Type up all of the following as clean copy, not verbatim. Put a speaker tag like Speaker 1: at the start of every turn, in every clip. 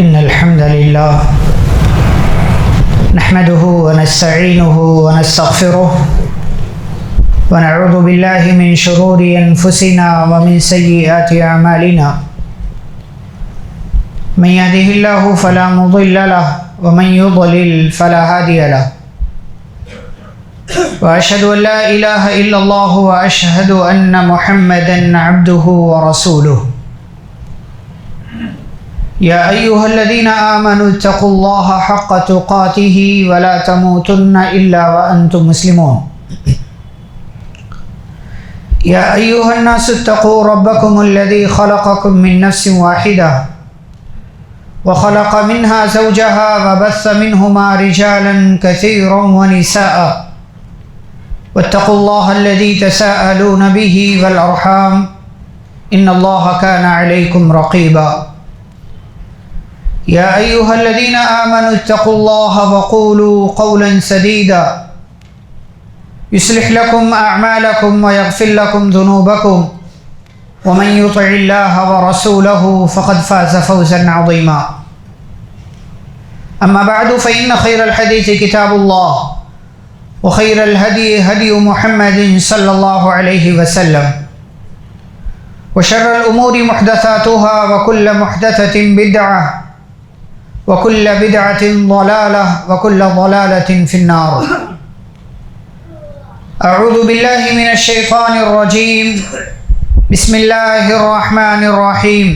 Speaker 1: إن الحمد لله نحمده ونستعينه ونستغفره ونعوذ بالله من شرور أنفسنا ومن سيئات أعمالنا من يهده الله فلا مضل له ومن يضلل فلا هادي له وأشهد أن لا إله إلا الله وأشهد أن محمدا عبده ورسوله يا أيها الذين آمنوا اتقوا الله حق تقاته ولا تموتن إلا وأنتم مسلمون يا أيها الناس اتقوا ربكم الذي خلقكم من نفس واحدة وخلق منها زوجها وبث منهما رجالا كثيرا ونساء واتقوا الله الذي تساءلون به والأرحام إن الله كان عليكم رقيبا يا أيها الذين آمنوا اتقوا الله وقولوا قولا سديدا يصلح لكم أعمالكم ويغفر لكم ذنوبكم ومن يطع الله ورسوله فقد فاز فوزا عظيما أما بعد فإن خير الحديث كتاب الله وخير الهدي هدي محمد صلى الله عليه وسلم وشر الأمور محدثاتها وكل محدثة بدعة وكل بدعة ضلالة وكل ضلالة في النار أعوذ بالله من الشيطان الرجيم بسم الله الرحمن الرحيم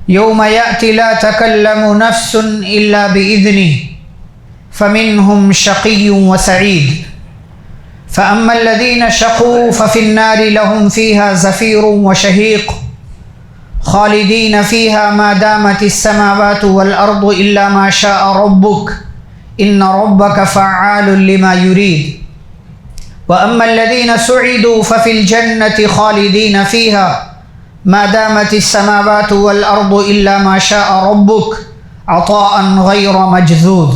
Speaker 1: يوم يأتي لا تكلم نفس إلا بإذنه فمنهم شقي وسعيد فأما الذين شقوا ففي النار لهم فيها زفير وشهيق خالدين فيها ما دامت السماوات والأرض إلا ما شاء ربك إن ربك فعال لما يريد وأما الذين سعدوا ففي الجنة خالدين فيها ما دامت السماوات والأرض إلا ما شاء ربك عطاء غير مجذوذ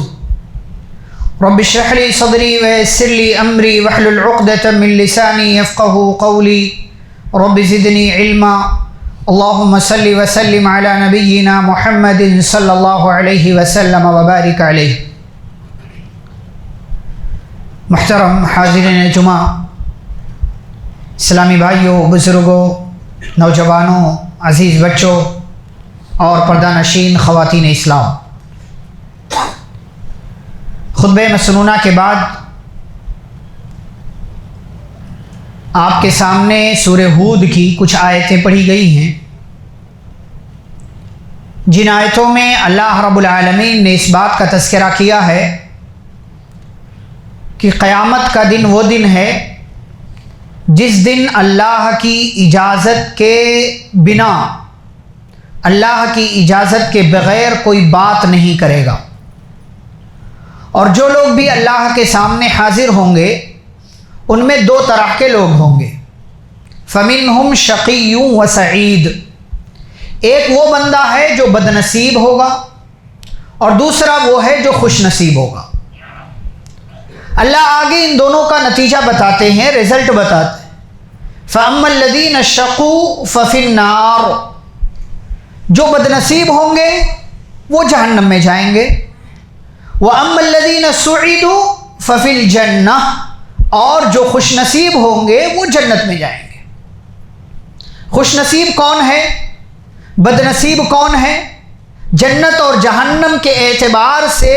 Speaker 1: رب اشرح لي صدري ويسر لي أمري واحلل عقدة من لساني يفقه قولي رب زدني علما اللهم صل وسلم على نبينا محمد صلی اللہ علیہ وسلم وبارک علیہ۔ محترم حاضرین جمعہ، اسلامی بھائیوں، بزرگوں، نوجوانوں، عزیز بچوں اور پردہ نشین خواتین اسلام، خطبہ مسنونہ کے بعد آپ کے سامنے سورہ ہود کی کچھ آیتیں پڑھی گئی ہیں، جن آیتوں میں اللہ رب العالمین نے اس بات کا تذکرہ کیا ہے کہ قیامت کا دن وہ دن ہے جس دن اللہ کی اجازت کے بنا، اللہ کی اجازت کے بغیر کوئی بات نہیں کرے گا، اور جو لوگ بھی اللہ کے سامنے حاضر ہوں گے ان میں دو طرح کے لوگ ہوں گے، فَمِنْهُمْ شَقِيٌّ وَسَعِيدٌ، ایک وہ بندہ ہے جو بد نصیب ہوگا اور دوسرا وہ ہے جو خوش نصیب ہوگا۔ اللہ آگے ان دونوں کا نتیجہ بتاتے ہیں، رزلٹ بتاتے ہیں۔ فَأَمَّا الَّذِينَ شَقُوا فَفِي النَّارِ، جو بد نصیب ہوں گے وہ جہنم میں جائیں گے، وَأَمَّا الَّذِينَ سُعِدُوا فَفِي الْجَنَّةِ، اور جو خوش نصیب ہوں گے وہ جنت میں جائیں گے۔ خوش نصیب کون ہے؟ بد نصیب کون ہے؟ جنت اور جہنم کے اعتبار سے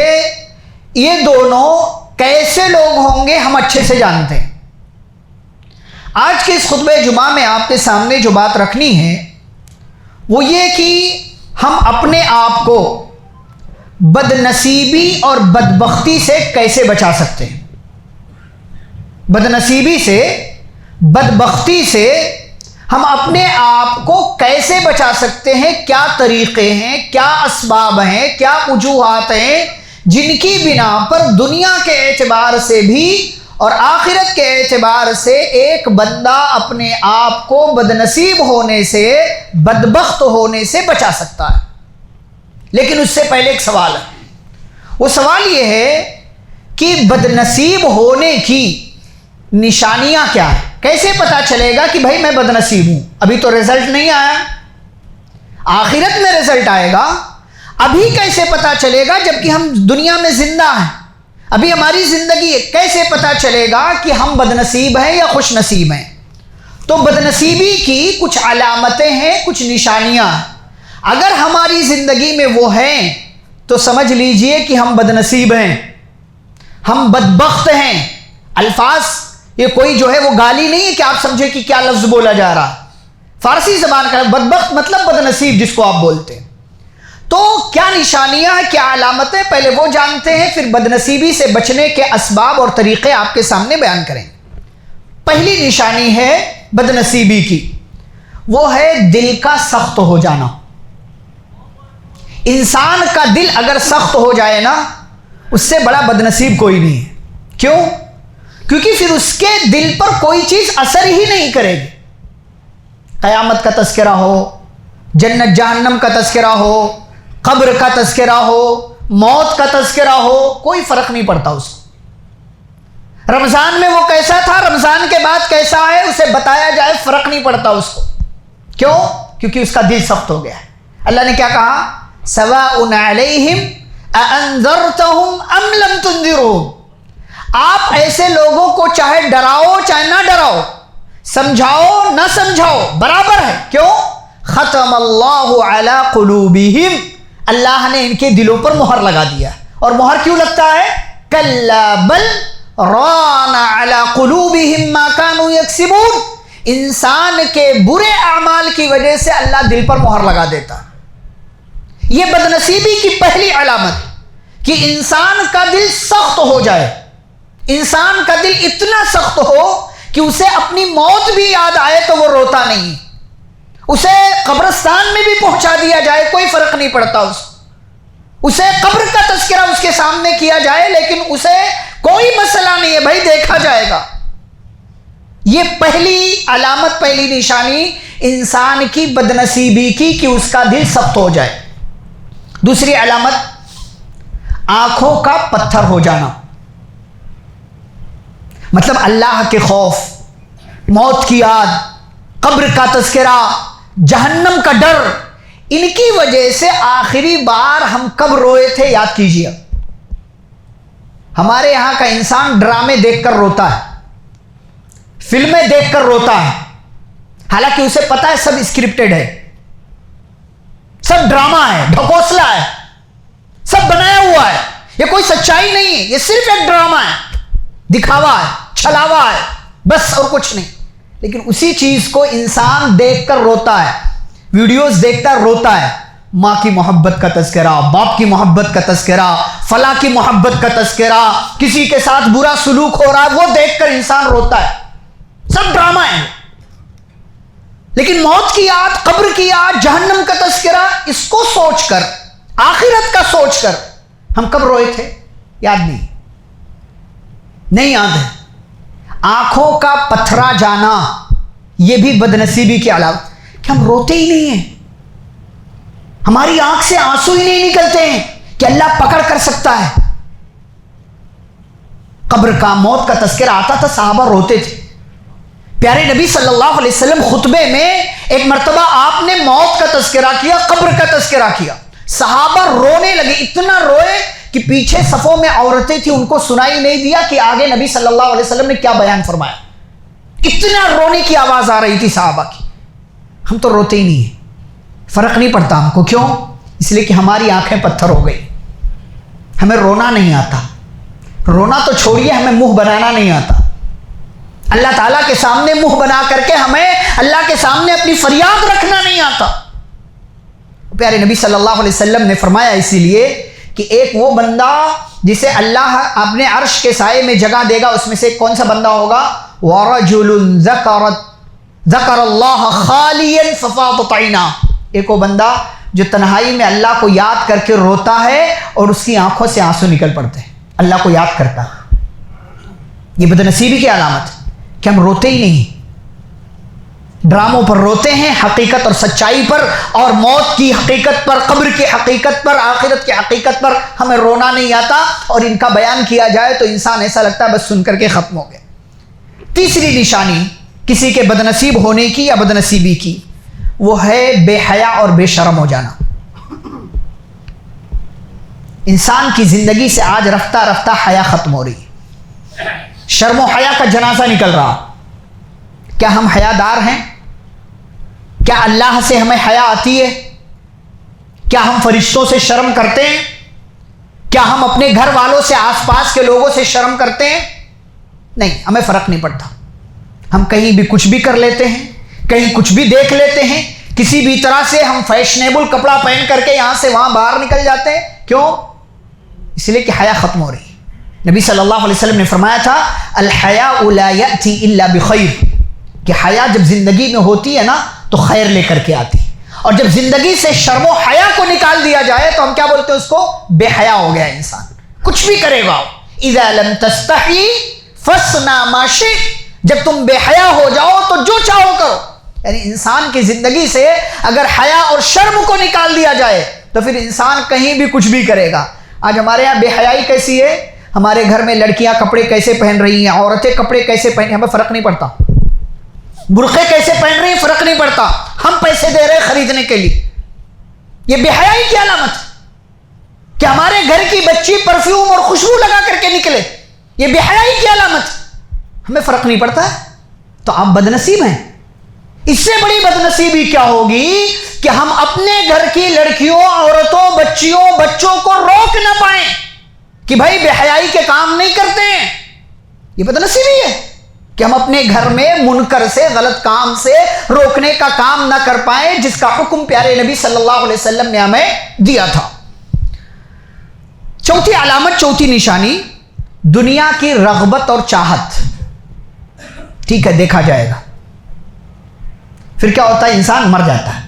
Speaker 1: یہ دونوں کیسے لوگ ہوں گے ہم اچھے سے جانتے ہیں۔ آج کے اس خطبہ جمعہ میں آپ کے سامنے جو بات رکھنی ہے وہ یہ کہ ہم اپنے آپ کو بد نصیبی اور بدبختی سے کیسے بچا سکتے ہیں۔ بد نصیبی سے، بدبختی سے ہم اپنے آپ کو کیسے بچا سکتے ہیں، کیا طریقے ہیں، کیا اسباب ہیں، کیا وجوہات ہیں جن کی بنا پر دنیا کے اعتبار سے بھی اور آخرت کے اعتبار سے ایک بندہ اپنے آپ کو بد نصیب ہونے سے، بدبخت ہونے سے بچا سکتا ہے۔ لیکن اس سے پہلے ایک سوال ہے، وہ سوال یہ ہے کہ بد نصیب ہونے کی نشانیاں کیا ہیں؟ کیسے پتا چلے گا کہ بھائی میں بد نصیب ہوں؟ ابھی تو رزلٹ نہیں آیا، آخرت میں رزلٹ آئے گا۔ ابھی کیسے پتا چلے گا جبکہ ہم دنیا میں زندہ ہیں، ابھی ہماری زندگی ہے، کیسے پتا چلے گا کہ ہم بدنصیب ہیں یا خوش نصیب ہیں؟ تو بدنصیبی کی کچھ علامتیں ہیں، کچھ نشانیاں ہیں۔ اگر ہماری زندگی میں وہ ہیں تو سمجھ لیجئے کہ ہم بدنصیب ہیں، ہم بدبخت ہیں۔ الفاظ یہ کوئی جو ہے وہ گالی نہیں ہے کہ آپ سمجھے کہ کیا لفظ بولا جا رہا، فارسی زبان کا بدبخت مطلب بدنصیب جس کو آپ بولتے ہیں۔ تو کیا نشانیاں ہیں، کیا علامتیں، پہلے وہ جانتے ہیں، پھر بدنصیبی سے بچنے کے اسباب اور طریقے آپ کے سامنے بیان کریں۔ پہلی نشانی ہے بدنصیبی کی، وہ ہے دل کا سخت ہو جانا۔ انسان کا دل اگر سخت ہو جائے نا، اس سے بڑا بدنصیب کوئی نہیں ہے۔ کیوں؟ کیونکہ پھر اس کے دل پر کوئی چیز اثر ہی نہیں کرے گی۔ قیامت کا تذکرہ ہو، جنت جہنم کا تذکرہ ہو، قبر کا تذکرہ ہو، موت کا تذکرہ ہو، کوئی فرق نہیں پڑتا اس کو۔ رمضان میں وہ کیسا تھا، رمضان کے بعد کیسا ہے، اسے بتایا جائے، فرق نہیں پڑتا اس کو۔ کیوں؟ کیونکہ اس کا دل سخت ہو گیا ہے۔ اللہ نے کیا کہا؟ سواء علیہم اانذرتہم ام لم تنذرہم۔ آپ ایسے لوگوں کو چاہے ڈراؤ چاہے نہ ڈراؤ، سمجھاؤ نہ سمجھاؤ، برابر ہے۔ کیوں؟ ختم اللہ علی قلوبہم، اللہ نے ان کے دلوں پر مہر لگا دیا۔ اور مہر کیوں لگتا ہے؟ کلا بل ران علی قلوبہم ما کانوا یکسبون، انسان کے برے اعمال کی وجہ سے اللہ دل پر مہر لگا دیتا۔ یہ بدنصیبی کی پہلی علامت کہ انسان کا دل سخت ہو جائے، انسان کا دل اتنا سخت ہو کہ اسے اپنی موت بھی یاد آئے تو وہ روتا نہیں، اسے قبرستان میں بھی پہنچا دیا جائے کوئی فرق نہیں پڑتا اس کو، اسے قبر کا تذکرہ اس کے سامنے کیا جائے لیکن اسے کوئی مسئلہ نہیں ہے، بھائی دیکھا جائے گا۔ یہ پہلی علامت، پہلی نشانی انسان کی بدنصیبی کی کہ اس کا دل سخت ہو جائے۔ دوسری علامت آنکھوں کا پتھر ہو جانا، مطلب اللہ کے خوف، موت کی یاد، قبر کا تذکرہ، جہنم کا ڈر، ان کی وجہ سے آخری بار ہم کب روئے تھے یاد کیجیے۔ ہمارے یہاں کا انسان ڈرامے دیکھ کر روتا ہے، فلمیں دیکھ کر روتا ہے، حالانکہ اسے پتا ہے سب اسکرپٹڈ ہے، سب ڈرامہ ہے، ڈھکوسلا ہے، سب بنایا ہوا ہے، یہ کوئی سچائی نہیں ہے، یہ صرف ایک ڈرامہ ہے، دکھاوا ہے، چھلاوا ہے، بس اور کچھ نہیں۔ لیکن اسی چیز کو انسان دیکھ کر روتا ہے، ویڈیوز دیکھتا روتا ہے، ماں کی محبت کا تذکرہ، باپ کی محبت کا تذکرہ، فلاں کی محبت کا تذکرہ، کسی کے ساتھ برا سلوک ہو رہا ہے وہ دیکھ کر انسان روتا ہے، سب ڈرامہ ہے۔ لیکن موت کی یاد، قبر کی یاد، جہنم کا تذکرہ، اس کو سوچ کر، آخرت کا سوچ کر ہم کب روئے تھے یاد نہیں یاد ہے۔ آنکھوں کا پتھرا جانا یہ بھی بدنصیبی کی علامت کہ ہم روتے ہی نہیں ہیں، ہماری آنکھ سے آنسو ہی نہیں نکلتے ہیں کہ اللہ پکڑ کر سکتا ہے۔ قبر کا، موت کا تذکرہ آتا تھا، صحابہ روتے تھے۔ پیارے نبی صلی اللہ علیہ وسلم خطبے میں ایک مرتبہ آپ نے موت کا تذکرہ کیا، قبر کا تذکرہ کیا، صحابہ رونے لگے، اتنا روئے کہ پیچھے صفوں میں عورتیں تھیں، ان کو سنائی نہیں دیا کہ آگے نبی صلی اللہ علیہ وسلم نے کیا بیان فرمایا، اتنا رونے کی آواز آ رہی تھی صحابہ کی۔ ہم تو روتے ہی نہیں ہیں، فرق نہیں پڑتا ہم کو، کیوں؟ اس لیے کہ ہماری آنکھیں پتھر ہو گئی، ہمیں رونا نہیں آتا، رونا تو چھوڑیے ہمیں منہ بنانا نہیں آتا، اللہ تعالیٰ کے سامنے منہ بنا کر کے ہمیں اللہ کے سامنے اپنی فریاد رکھنا نہیں آتا۔ پیارے نبی صلی اللہ علیہ وسلم نے فرمایا اسی لیے کہ ایک وہ بندہ جسے اللہ اپنے عرش کے سائے میں جگہ دے گا، اس میں سے کون سا بندہ ہوگا؟ وَرَجُلٌ ذَكَرَ اللَّهَ خَالِيًا فَفَاضَتْ عَيْنَاهُ، ایک وہ بندہ جو تنہائی میں اللہ کو یاد کر کے روتا ہے اور اس کی آنکھوں سے آنسو نکل پڑتے ہیں، اللہ کو یاد کرتا ہے۔ یہ بدنصیبی کی علامت ہے کہ ہم روتے ہی نہیں، ڈراموں پر روتے ہیں، حقیقت اور سچائی پر اور موت کی حقیقت پر، قبر کی حقیقت پر، آخرت کی حقیقت پر ہمیں رونا نہیں آتا، اور ان کا بیان کیا جائے تو انسان ایسا لگتا ہے بس سن کر کے ختم ہو گیا۔ تیسری نشانی کسی کے بدنصیب ہونے کی یا بدنصیبی کی، وہ ہے بے حیا اور بے شرم ہو جانا۔ انسان کی زندگی سے آج رفتہ رفتہ حیا ختم ہو رہی ہے، شرم و حیا کا جنازہ نکل رہا۔ کیا ہم حیادار ہیں؟ کیا اللہ سے ہمیں حیا آتی ہے؟ کیا ہم فرشتوں سے شرم کرتے ہیں؟ کیا ہم اپنے گھر والوں سے، آس پاس کے لوگوں سے شرم کرتے ہیں؟ نہیں، ہمیں فرق نہیں پڑتا۔ ہم کہیں بھی کچھ بھی کر لیتے ہیں، کہیں کچھ بھی دیکھ لیتے ہیں، کسی بھی طرح سے ہم فیشنیبل کپڑا پہن کر کے یہاں سے وہاں باہر نکل جاتے ہیں۔ کیوں؟ اس لیے کہ حیا ختم ہو رہی ہے۔ نبی صلی اللہ علیہ وسلم نے فرمایا تھا الحیاء لا یأتی الا بخیر، کہ حیا جب زندگی میں ہوتی ہے نا تو خیر لے کر کے آتی ہے، اور جب زندگی سے شرم و حیا کو نکال دیا جائے تو ہم کیا بولتے ہیں اس کو؟ بے حیا ہو گیا انسان، کچھ بھی کرے گا۔ اذا لم تستحی فاصنع ما شئت، جب تم بے حیا ہو جاؤ تو جو چاہو کرو۔ یعنی انسان کی زندگی سے اگر حیا اور شرم کو نکال دیا جائے تو پھر انسان کہیں بھی کچھ بھی کرے گا۔ آج ہمارے یہاں بے حیائی کیسی ہے، ہمارے گھر میں لڑکیاں کپڑے کیسے پہن رہی ہیں، عورتیں کپڑے کیسے پہن رہی ہیں، ہمیں فرق نہیں پڑتا۔ برقعے کیسے پہن رہی ہیں فرق نہیں پڑتا، ہم پیسے دے رہے خریدنے کے لیے۔ یہ بے حیائی کی علامت ہے کہ ہمارے گھر کی بچی پرفیوم اور خوشبو لگا کر کے نکلے، یہ بے حیائی کی علامت، ہمیں فرق نہیں پڑتا ہے۔ تو آپ بدنصیب ہیں۔ اس سے بڑی بدنصیبی کیا ہوگی کہ ہم اپنے گھر کی لڑکیوں، عورتوں، بچیوں، بچوں کو روک نہ پائیں کہ بھائی بے حیائی کے کام نہیں کرتے ہیں۔ یہ بدنصیبی ہے کہ ہم اپنے گھر میں منکر سے، غلط کام سے روکنے کا کام نہ کر پائیں، جس کا حکم پیارے نبی صلی اللہ علیہ وسلم نے ہمیں دیا تھا۔ چوتھی علامت، چوتھی نشانی، دنیا کی رغبت اور چاہت۔ ٹھیک ہے، دیکھا جائے گا، پھر کیا ہوتا ہے؟ انسان مر جاتا ہے۔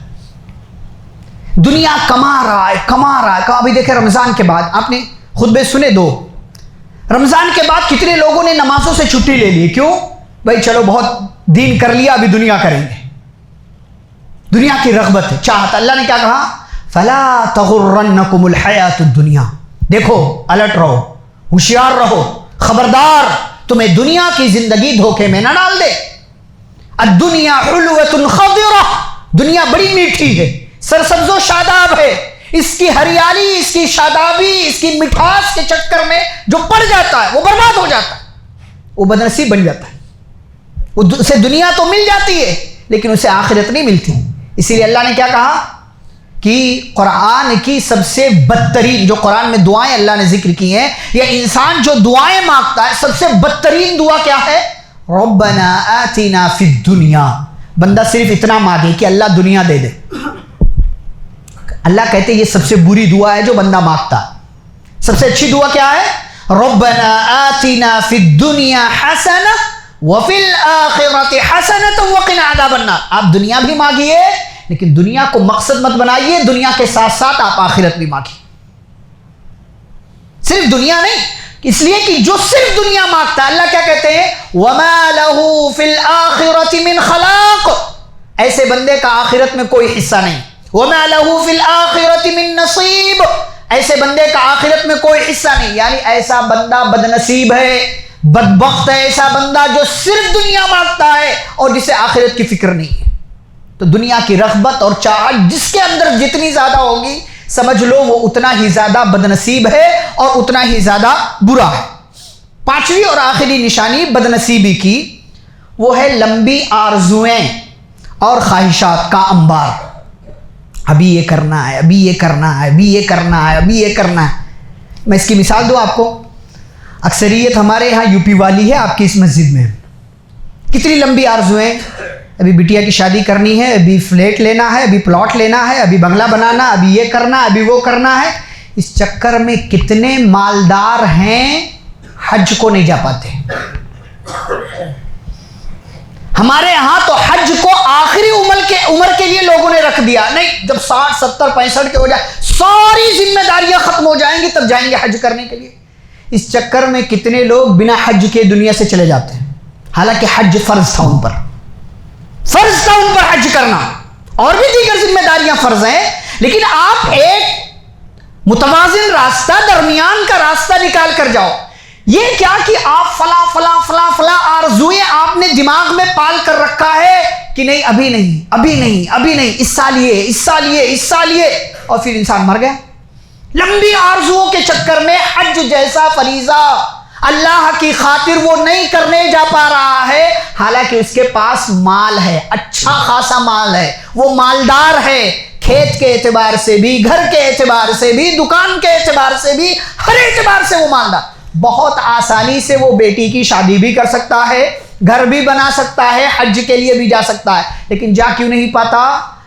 Speaker 1: دنیا کما رہا ہے۔ ابھی دیکھیں رمضان کے بعد آپ نے خطبے سنے دو، رمضان کے بعد کتنے لوگوں نے نمازوں سے چھٹی لے لی۔ کیوں؟ بھائی چلو بہت دین کر لیا، ابھی دنیا کریں گے۔ دنیا کی رغبت ہے، چاہت۔ اللہ نے کیا کہا؟ فلا تغرنکم الحیات الدنیا۔ دیکھو، الرٹ رہو، ہوشیار رہو، خبردار، تمہیں دنیا کی زندگی دھوکے میں نہ ڈال دے۔ الدنیا حلوۃ خضرہ، دنیا بڑی میٹھی ہے، سرسبز و شاداب ہے۔ اس کی ہریالی، اس کی شادابی، اس کی مٹھاس کے چکر میں جو پڑ جاتا ہے وہ برباد ہو جاتا ہے، وہ بدنصیب بن جاتا ہے۔ اسے دنیا تو مل جاتی ہے لیکن اسے آخرت نہیں ملتی۔ اسی لیے اللہ نے کیا کہا کہ قرآن کی سب سے بدترین، جو قرآن میں دعائیں اللہ نے ذکر کی ہیں، یا انسان جو دعائیں مانگتا ہے، سب سے بدترین دعا کیا ہے؟ ربنا آتنا فی الدنیا۔ بندہ صرف اتنا مانگے کہ اللہ دنیا دے دے۔ اللہ کہتے ہیں یہ سب سے بری دعا ہے جو بندہ مانگتا ہے۔ سب سے اچھی دعا کیا ہے؟ ربنا آتنا فی الدنیا حسنہ وفی الآخرۃ حسنۃ وقنا عذاب النار۔ آپ دنیا بھی مانگیے لیکن دنیا کو مقصد مت بنائیے، دنیا کے ساتھ ساتھ آپ آخرت بھی مانگیے۔ صرف دنیا نہیں، اس لیے کہ جو صرف دنیا مانگتا ہے، اللہ کیا کہتے ہیں؟ وما لہ فی الآخرۃ من خلاق، ایسے بندے کا آخرت میں کوئی حصہ نہیں۔ وما لہ فی الآخرۃ من نصیب، ایسے بندے کا آخرت میں کوئی حصہ نہیں۔ یعنی ایسا بندہ بدنصیب ہے، بدبخت ہے، ایسا بندہ جو صرف دنیا مانگتا ہے اور جسے آخرت کی فکر نہیں ہے۔ تو دنیا کی رغبت اور چاہت جس کے اندر جتنی زیادہ ہوگی، سمجھ لو وہ اتنا ہی زیادہ بدنصیب ہے اور اتنا ہی زیادہ برا ہے۔ پانچویں اور آخری نشانی بدنصیبی کی، وہ ہے لمبی آرزویں اور خواہشات کا انبار۔ ابھی یہ کرنا ہے، ابھی یہ کرنا ہے، ابھی یہ کرنا ہے، ابھی یہ کرنا ہے۔ میں اس کی مثال دوں آپ کو، اکثریت ہمارے یہاں یو پی والی ہے، آپ کی اس مسجد میں کتنی لمبی آرزویں، ابھی بٹیا کی شادی کرنی ہے، ابھی فلیٹ لینا ہے، ابھی پلاٹ لینا ہے، ابھی بنگلہ بنانا، ابھی یہ کرنا ہے، ابھی وہ کرنا ہے۔ اس چکر میں کتنے مالدار ہیں حج کو نہیں جا پاتے۔ ہمارے ہاں تو حج کو آخری عمر کے لیے لوگوں نے رکھ دیا، نہیں جب 60 70 65 کے ہو جائے، ساری ذمہ داریاں ختم ہو جائیں گی تب جائیں گے حج کرنے کے لیے۔ اس چکر میں کتنے لوگ بنا حج کے دنیا سے چلے جاتے ہیں، حالانکہ حج فرض تھا ان پر، فرض تھا ان پر حج کرنا، اور بھی دیگر ذمہ داریاں فرض ہیں، لیکن آپ ایک متوازن راستہ، درمیان کا راستہ نکال کر جاؤ۔ یہ کیا کہ آپ فلاں فلاں فلاں فلاں آرزوئیں آپ نے دماغ میں پال کر رکھا ہے کہ نہیں ابھی نہیں ابھی نہیں ابھی نہیں، اس سال یہ، اس سال یہ، اس سال یہ، اور پھر انسان مر گیا۔ لمبی آرزوؤں کے چکر میں حج جیسا فریضہ اللہ کی خاطر وہ نہیں کرنے جا پا رہا ہے، حالانکہ اس کے پاس مال ہے، اچھا خاصا مال ہے، وہ مالدار ہے، کھیت کے اعتبار سے بھی، گھر کے اعتبار سے بھی، دکان کے اعتبار سے بھی، ہر اعتبار سے وہ مالدار، بہت آسانی سے وہ بیٹی کی شادی بھی کر سکتا ہے، گھر بھی بنا سکتا ہے، حج کے لیے بھی جا سکتا ہے، لیکن جا کیوں نہیں پاتا؟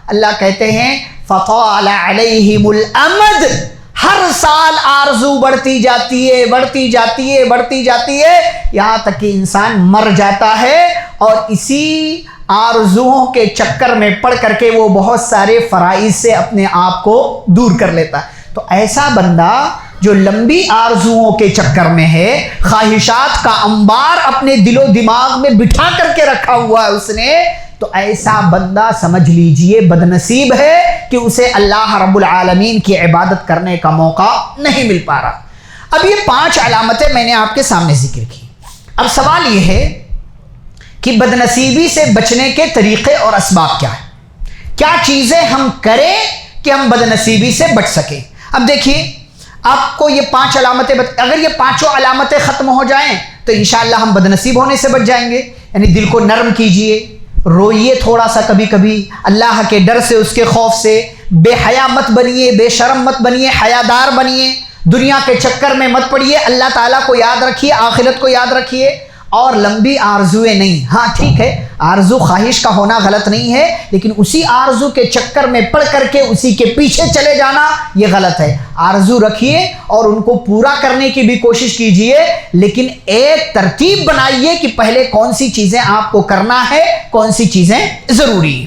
Speaker 1: اللہ کہتے ہیں فَطَالَ عَلَيْهِمُ الْأَمَدُ، ہر سال آرزو بڑھتی جاتی ہے، بڑھتی جاتی ہے، بڑھتی جاتی ہے، یہاں تک کہ انسان مر جاتا ہے، اور اسی آرزوؤں کے چکر میں پڑ کر کے وہ بہت سارے فرائض سے اپنے آپ کو دور کر لیتا ہے۔ تو ایسا بندہ جو لمبی آرزوؤں کے چکر میں ہے، خواہشات کا انبار اپنے دل و دماغ میں بٹھا کر کے رکھا ہوا ہے اس نے، تو ایسا بندہ سمجھ لیجئے بدنصیب ہے کہ اسے اللہ رب العالمین کی عبادت کرنے کا موقع نہیں مل پا رہا۔ اب یہ 5 علامتیں میں نے آپ کے سامنے ذکر کی۔ اب سوال یہ ہے کہ بدنصیبی سے بچنے کے طریقے اور اسباب کیا ہیں؟ کیا چیزیں ہم کریں کہ ہم بدنصیبی سے بچ سکیں؟ اب دیکھیے، آپ کو یہ 5 علامتیں اگر یہ 5 علامتیں ختم ہو جائیں تو انشاءاللہ ہم بدنصیب ہونے سے بچ جائیں گے۔ یعنی دل کو نرم کیجئے، روئیے تھوڑا سا کبھی کبھی، اللہ کے ڈر سے، اس کے خوف سے، بے حیا مت بنیے، بے شرم مت بنیے، حیادار بنیے، دنیا کے چکر میں مت پڑیے، اللہ تعالیٰ کو یاد رکھیے، آخرت کو یاد رکھیے، اور لمبی آرزویں نہیں۔ ہاں ٹھیک ہے، آرزو خواہش کا ہونا غلط نہیں ہے، لیکن اسی آرزو کے چکر میں پڑ کر کے اسی کے پیچھے چلے جانا یہ غلط ہے۔ آرزو رکھیے اور ان کو پورا کرنے کی بھی کوشش کیجئے، لیکن ایک ترتیب بنائیے کہ پہلے کون سی چیزیں آپ کو کرنا ہے، کون سی چیزیں ضروری ہیں۔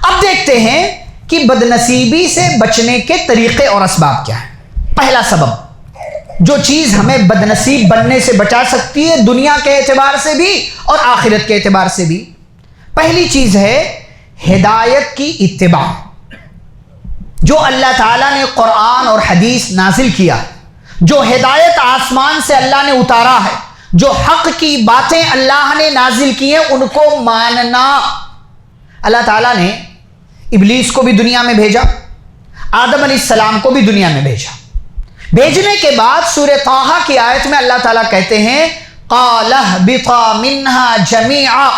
Speaker 1: اب دیکھتے ہیں کہ بدنصیبی سے بچنے کے طریقے اور اسباب کیا ہیں۔ پہلا سبب، جو چیز ہمیں بدنصیب بننے سے بچا سکتی ہے دنیا کے اعتبار سے بھی اور آخرت کے اعتبار سے بھی، پہلی چیز ہے ہدایت کی اتباع۔ جو اللہ تعالیٰ نے قرآن اور حدیث نازل کیا، جو ہدایت آسمان سے اللہ نے اتارا ہے، جو حق کی باتیں اللہ نے نازل کی ہیں، ان کو ماننا۔ اللہ تعالیٰ نے ابلیس کو بھی دنیا میں بھیجا، آدم علیہ السلام کو بھی دنیا میں بھیجا۔ بھیجنے کے بعد سورہ طٰہٰ کی آیت میں اللہ تعالیٰ کہتے ہیں قَالَ اهْبِطَا مِنْهَا جَمِيعًا،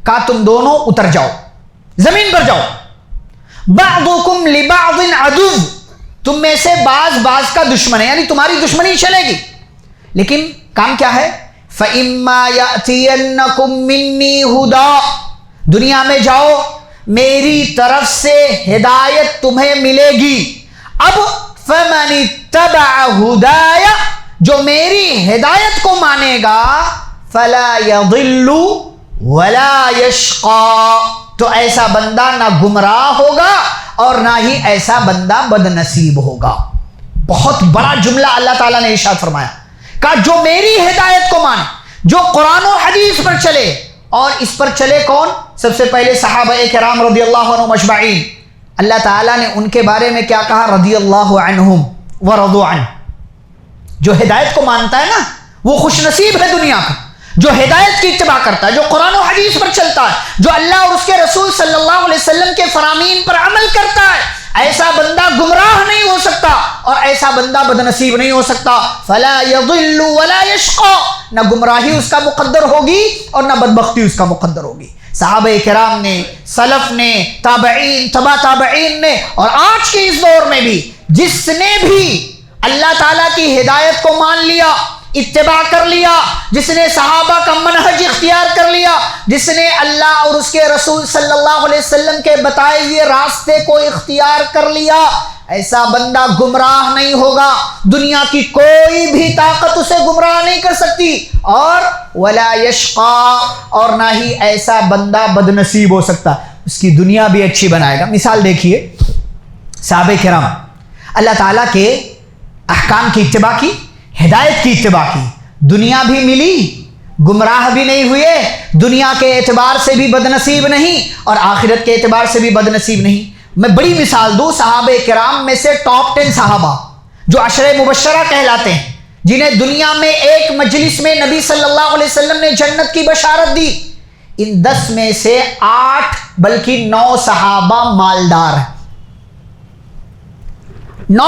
Speaker 1: کہا تم دونوں اتر جاؤ، زمین پر جاؤ، بَعْضُكُمْ لِبَعْضٍ عَدُوٌّ، تم میں سے بعض کا دشمن ہے، یعنی تمہاری دشمنی چلے گی، لیکن کام کیا ہے؟ فَإِمَّا يَأْتِيَنَّكُمْ مِنِّي هُدًى، دنیا میں جاؤ، میری طرف سے ہدایت تمہیں ملے گی۔ اب فَمَنِ اتَّبَعَ هُدَايَ، جو میری ہدایت کو مانے گا، فَلَا يَضِلُّ وَلَا يَشْقَى، تو ایسا بندہ نہ گمراہ ہوگا اور نہ ہی ایسا بندہ بدنصیب ہوگا۔ بہت بڑا جملہ اللہ تعالیٰ نے ارشاد فرمایا، کہا جو میری ہدایت کو مانے، جو قرآن و حدیث پر چلے، اور اس پر چلے کون؟ سب سے پہلے صحابہ کرام رضی اللہ عنہم اجمعین۔ اللہ تعالیٰ نے ان کے بارے میں کیا کہا؟ رضی اللہ عنہم ورضوا عنہ۔ جو ہدایت کو مانتا ہے نا، وہ خوش نصیب ہے دنیا کا، جو ہدایت کی اتباع کرتا ہے، جو قرآن و حدیث پر چلتا ہے، جو اللہ اور اس کے رسول صلی اللہ علیہ وسلم کے فرامین پر عمل کرتا ہے، ایسا بندہ گمراہ نہیں ہو سکتا اور ایسا بندہ بدنصیب نہیں ہو سکتا۔ فلا يضل ولا يشقى، نہ گمراہی اس کا مقدر ہوگی اور نہ بدبختی اس کا مقدر ہوگی۔ صحابہ کرام نے، سلف نے، تابعین، تبع تابعین نے، اور آج کے اس دور میں بھی جس نے بھی اللہ تعالیٰ کی ہدایت کو مان لیا، اتباع کر لیا، جس نے صحابہ کا منہج اختیار کر لیا، جس نے اللہ اور اس کے رسول صلی اللہ علیہ وسلم کے بتائے ہوئے راستے کو اختیار کر لیا، ایسا بندہ گمراہ نہیں ہوگا، دنیا کی کوئی بھی طاقت اسے گمراہ نہیں کر سکتی، اور ولا یشقى، اور نہ ہی ایسا بندہ بدنصیب ہو سکتا، اس کی دنیا بھی اچھی بنائے گا۔ مثال دیکھیے، صحابہ کرام اللہ تعالیٰ کے احکام کی اتباع کی، ہدایت کی اتباع کی، دنیا بھی ملی، گمراہ بھی نہیں ہوئے، دنیا کے اعتبار سے بھی بدنصیب نہیں اور آخرت کے اعتبار سے بھی بدنصیب نہیں۔ میں بڑی مثال دوں، صحابہ کرام میں سے ٹاپ 10 صحابہ جو عشرہ مبشرہ کہلاتے ہیں، جنہیں دنیا میں ایک مجلس میں نبی صلی اللہ علیہ وسلم نے جنت کی بشارت دی، ان 10 میں سے 8 بلکہ 9 صحابہ مالدار ہیں۔ 9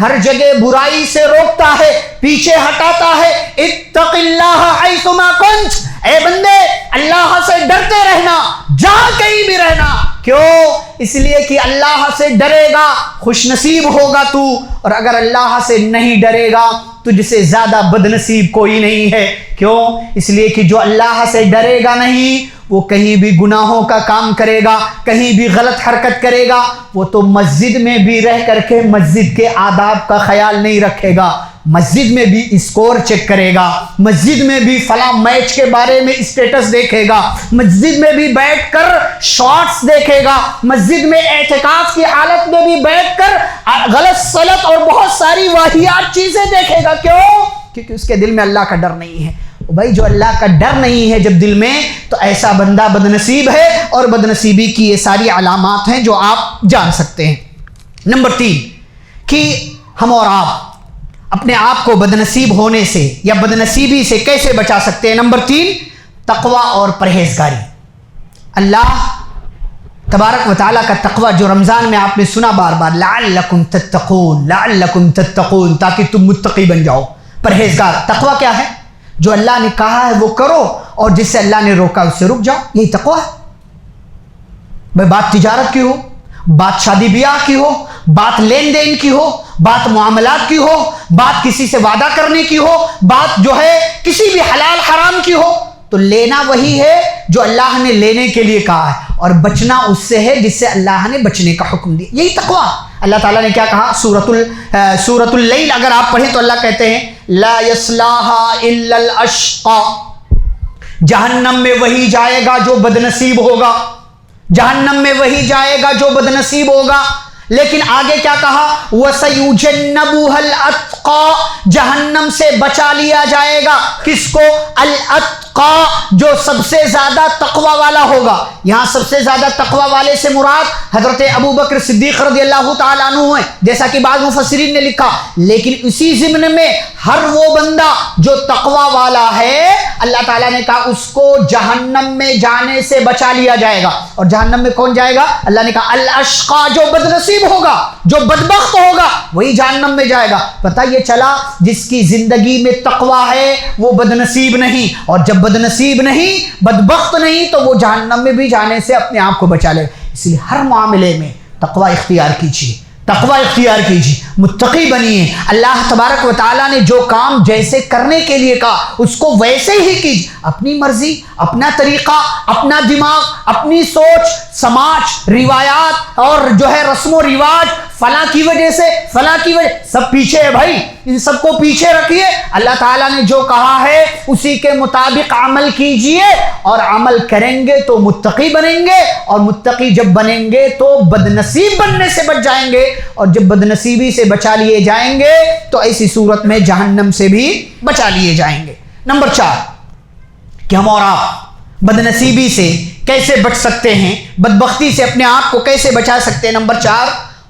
Speaker 1: ہر جگہ برائی سے روکتا ہے، پیچھے ہٹاتا ہے۔ اتق اللہ حیثما کنت، اے بندے اللہ سے ڈرتے رہنا جہاں کہیں بھی رہنا۔ کیوں؟ اس لیے کہ اللہ سے ڈرے گا خوش نصیب ہوگا تو، اور اگر اللہ سے نہیں ڈرے گا تجھ سے زیادہ بد نصیب کوئی نہیں ہے۔ کیوں؟ اس لیے کہ جو اللہ سے ڈرے گا نہیں وہ کہیں بھی گناہوں کا کام کرے گا، کہیں بھی غلط حرکت کرے گا، وہ تو مسجد میں بھی رہ کر کے مسجد کے آداب کا خیال نہیں رکھے گا، مسجد میں بھی اسکور چیک کرے گا، مسجد میں بھی فلاں میچ کے بارے میں اسٹیٹس دیکھے گا، مسجد میں بھی بیٹھ کر شارٹس دیکھے گا، مسجد میں اعتکاف کی حالت میں بھی بیٹھ کر غلط سلط اور بہت ساری واہیات چیزیں دیکھے گا۔ کیوں؟ کیونکہ اس کے دل میں اللہ کا ڈر نہیں ہے۔ بھائی جو اللہ کا ڈر نہیں ہے جب دل میں، تو ایسا بندہ بد نصیب ہے، اور بد نصیبی کی یہ ساری علامات ہیں جو آپ جان سکتے ہیں۔ نمبر 3 کہ ہم اور آپ اپنے آپ کو بد نصیب ہونے سے یا بد نصیبی سے کیسے بچا سکتے ہیں؟ نمبر 3 تقوی اور پرہیزگاری۔ اللہ تبارک و تعالیٰ کا تقوی جو رمضان میں آپ نے سنا بار بار، لعلکم تتقون، لعلکم تتقون، تاکہ تم متقی بن جاؤ، پرہیزگار۔ تقوی کیا ہے؟ جو اللہ نے کہا ہے وہ کرو، اور جس سے اللہ نے روکا اس سے رک جاؤ، یہی تقوی ہے۔ بھائی بات تجارت کی ہو، بات شادی بیاہ کی ہو، بات لین دین کی ہو، بات معاملات کی ہو، بات کسی سے وعدہ کرنے کی ہو، بات جو ہے کسی بھی حلال حرام کی ہو، تو لینا وہی ہے جو اللہ نے لینے کے لیے کہا ہے، اور بچنا اس سے ہے جس سے اللہ نے بچنے کا حکم دیا، یہی تقوی۔ اللہ تعالیٰ نے کیا کہا؟ سورۃ اللیل اگر آپ پڑھیں تو اللہ کہتے ہیں لا یصلاھا الا الاشقی، جہنم میں وہی جائے گا جو بد نصیب ہوگا، جہنم میں وہی جائے گا جو بد نصیب ہوگا۔ لیکن آگے کیا کہا؟ وَسَيُجَنَّبُهَا الْأَتْقَى، جہنم سے بچا لیا جائے گا کس کو؟ الاتقى، جو سب سے زیادہ تقوی والا ہوگا۔ یہاں سب سے زیادہ تقوی والے سے مراد حضرت ابو بکر صدیق رضی اللہ تعالیٰ عنہ ہے، جیسا کہ بعض مفسرین نے لکھا۔ لیکن اسی ضمن میں ہر وہ بندہ جو تقوی والا ہے، اللہ تعالیٰ نے کہا اس کو جہنم میں جانے سے بچا لیا جائے گا۔ اور جہنم میں کون جائے گا؟ اللہ نے کہا الاشقى، جو بد نصیب ہوگا، جو بدبخت ہوگا، وہی جہنم میں جائے گا۔ پتہ یہ چلا جس کی زندگی میں تقوی ہے وہ بد نصیب نہیں، اور جب بد نصیب نہیں، بدبخت نہیں، تو وہ جہنم میں بھی جانے سے اپنے آپ کو بچا لے۔ اس لیے ہر معاملے میں تقوی اختیار کیجیے، تقوی اختیار کیجیے، متقی بنیے۔ اللہ تبارک و تعالیٰ نے جو کام جیسے کرنے کے لیے کہا اس کو ویسے ہی کیجیے۔ اپنی مرضی، اپنا طریقہ، اپنا دماغ، اپنی سوچ، سماج، روایات اور جو ہے رسم و رواج، فلاں کی وجہ سے، فلاں کی وجہ، سب پیچھے ہے بھائی، ان سب کو پیچھے رکھیے۔ اللہ تعالیٰ نے جو کہا ہے اسی کے مطابق عمل کیجیے، اور عمل کریں گے تو متقی بنیں گے، اور متقی جب بنیں گے تو بد نصیب بننے سے بچ جائیں گے، اور جب بد نصیبی سے بچا لیے جائیں گے تو ایسی صورت میں جہنم سے بھی بچا لیے جائیں گے۔ نمبر 4 کہ ہم اور آپ بد نصیبی سے کیسے بچ سکتے ہیں، بدبختی سے اپنے آپ کو کیسے بچا سکتے ہیں؟ نمبر 4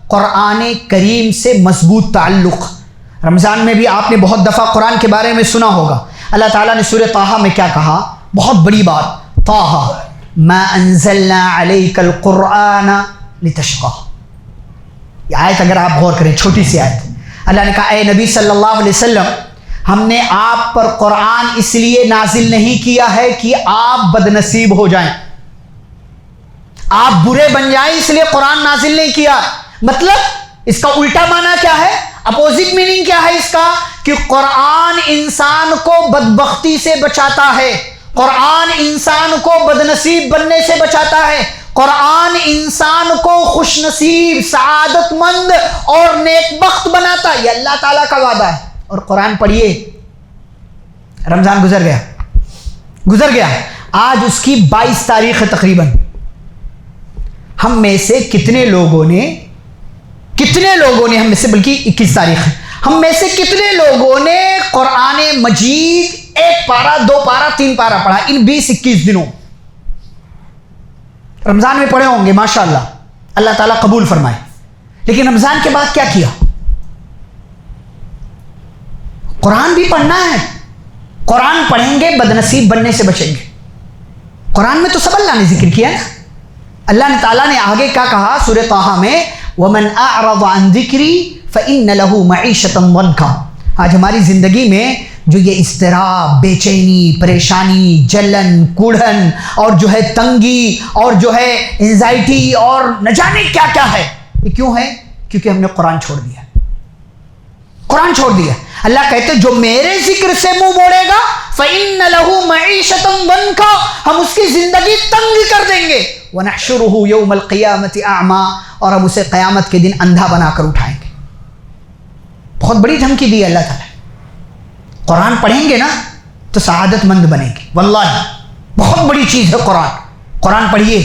Speaker 1: قرآن کریم سے مضبوط تعلق۔ رمضان میں بھی آپ نے بہت دفعہ قرآن کے بارے میں سنا ہوگا۔ اللہ تعالیٰ نے سورہ طٰہٰ میں کیا کہا؟ بہت بڑی بات، طٰہٰ ما انزلنا علیک القرآن لتشقی۔ یہ آیت اگر آپ غور کریں، چھوٹی سی آیت، اللہ نے کہا اے نبی صلی اللہ علیہ وسلم، ہم نے آپ پر قرآن اس لیے نازل نہیں کیا ہے کہ آپ بد نصیب ہو جائیں، آپ برے بن جائیں، اس لیے قرآن نازل نہیں کیا۔ مطلب اس کا الٹا معنی کیا ہے؟ اپوزٹ میننگ کیا ہے اس کا؟ کہ قرآن انسان کو بدبختی سے بچاتا ہے، قرآن انسان کو بد نصیب بننے سے بچاتا ہے، قرآن انسان کو خوش نصیب، سعادت مند اور نیک بخت بناتا ہے۔ یہ اللہ تعالیٰ کا وعدہ ہے۔ اور قرآن پڑھیے، رمضان گزر گیا، آج اس کی 22 تاریخ ہے تقریباً۔ ہم میں سے کتنے لوگوں نے ہم میں سے بلکہ 21 تاریخ ہے، ہم میں سے کتنے لوگوں نے قرآن مجید 1 پارہ 2 پارہ 3 پارہ پڑھا ان 20-21 دنوں؟ رمضان میں پڑھے ہوں گے ماشاءاللہ، اللہ تعالیٰ قبول فرمائے۔ لیکن رمضان کے بعد کیا کیا؟ قرآن بھی پڑھنا ہے، قرآن پڑھیں گے بد نصیب بننے سے بچیں گے۔ قرآن میں تو سب اللہ نے ذکر کیا ہے۔ اللہ تعالیٰ نے آگے کیا کہا سورہ طٰہٰ میں؟ وَمَنْ أَعْرَضَ عَنْ ذِكْرِي فإن له معیشۃ ضنکا، آج ہماری زندگی میں جو یہ اضطراب، بے چینی، پریشانی، جلن، کوڑھن اور جو ہے تنگی اور جو ہے انزائٹی اور نہ جانے کیا کیا ہے، یہ کیوں ہے؟ کیونکہ ہم نے قرآن چھوڑ دیا، قرآن چھوڑ دیا۔ اللہ کہتے جو میرے ذکر سے منہ موڑے گا فَإِنَّ لَهُ مَعِيشَةً ضَنْكَا، ہم اس کی زندگی تنگ کر دیں گے، وَنَحْشُرُهُ يَوْمَ الْقِيَامَةِ أَعْمَى، اور ہم اسے قیامت کے دن اندھا بنا کر اٹھائیں گے۔ بہت بڑی دھمکی دی ہے اللہ تعالیٰ۔ قرآن پڑھیں گے نا تو سعادت مند بنے گی، واللہ بہت بڑی چیز ہے قرآن۔ قرآن پڑھیے،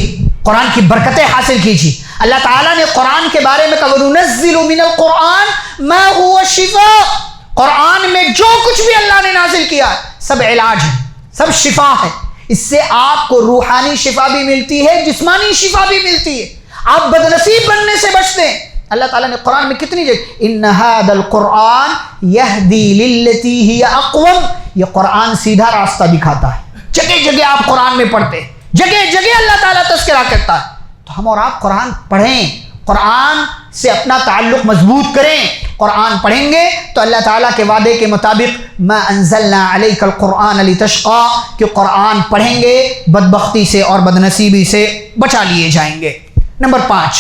Speaker 1: قرآن کی برکتیں حاصل کیجیے۔ اللہ تعالیٰ نے قرآن کے بارے میں کہا وَنُنَزِّلُ مِنَ الْقُرْآنِ مَا هُوَ شِفَاءٌ، قرآن میں جو کچھ بھی اللہ نے نازل کیا ہے سب علاج ہے، سب شفا ہے۔ اس سے آپ کو روحانی شفا بھی ملتی ہے، جسمانی شفا بھی ملتی ہے، آپ بدنصیب بننے سے بچتے ہیں۔ اللہ تعالیٰ نے قرآن میں کتنی جگہ ان هذا القرآن یہدی للتی ہی اقوم، یہ قرآن سیدھا راستہ دکھاتا ہے۔ جگہ جگہ آپ قرآن میں پڑھتے ہیں، جگہ جگہ اللہ تعالیٰ تذکرہ کرتا ہے۔ تو ہم اور آپ قرآن پڑھیں، قرآن سے اپنا تعلق مضبوط کریں۔ قرآن پڑھیں گے تو اللہ تعالیٰ کے وعدے کے مطابق ما انزلنا علیک القرآن لتشقی، کہ قرآن پڑھیں گے بدبختی سے اور بدنصیبی سے بچا لیے جائیں گے۔ نمبر 5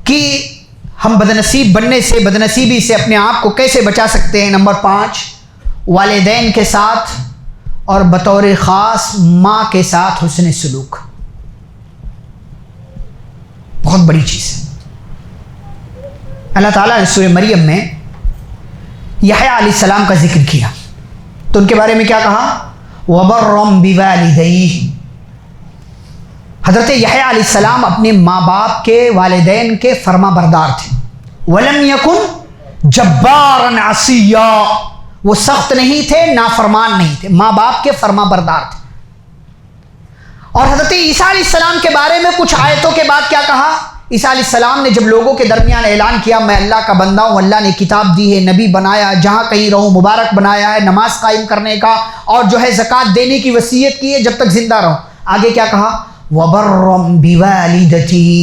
Speaker 1: کہ ہم بدنصیب بننے سے، بدنصیبی سے اپنے آپ کو کیسے بچا سکتے ہیں۔ نمبر 5 والدین کے ساتھ اور بطور خاص ماں کے ساتھ حسن سلوک، بہت بڑی چیز ہے۔ اللہ تعالیٰ نے سورہ مریم میں یحییٰ علیہ السلام کا ذکر کیا تو ان کے بارے میں کیا کہا؟ وَبَرًّا بِوَالِدَيْهِ، حضرت یحییٰ علیہ السلام اپنے ماں باپ کے، والدین کے فرما بردار تھے۔ وَلَمْ يَكُنْ جَبَّارًا عَصِيًّا، وہ سخت نہیں تھے، نافرمان نہیں تھے، ماں باپ کے فرما بردار تھے۔ اور حضرت عیسیٰ علیہ السلام کے بارے میں کچھ آیتوں کے بعد کیا کہا؟ عیسیٰ علیہ السلام نے جب لوگوں کے درمیان اعلان کیا میں اللہ کا بندہ ہوں، اللہ نے کتاب دی ہے، نبی بنایا، جہاں کہیں رہوں مبارک بنایا ہے، نماز قائم کرنے کا اور جو ہے زکوٰۃ دینے کی وصیت کی ہے جب تک زندہ رہوں، آگے کیا کہا؟ وَبَرًّا بِوَالِدَتِي،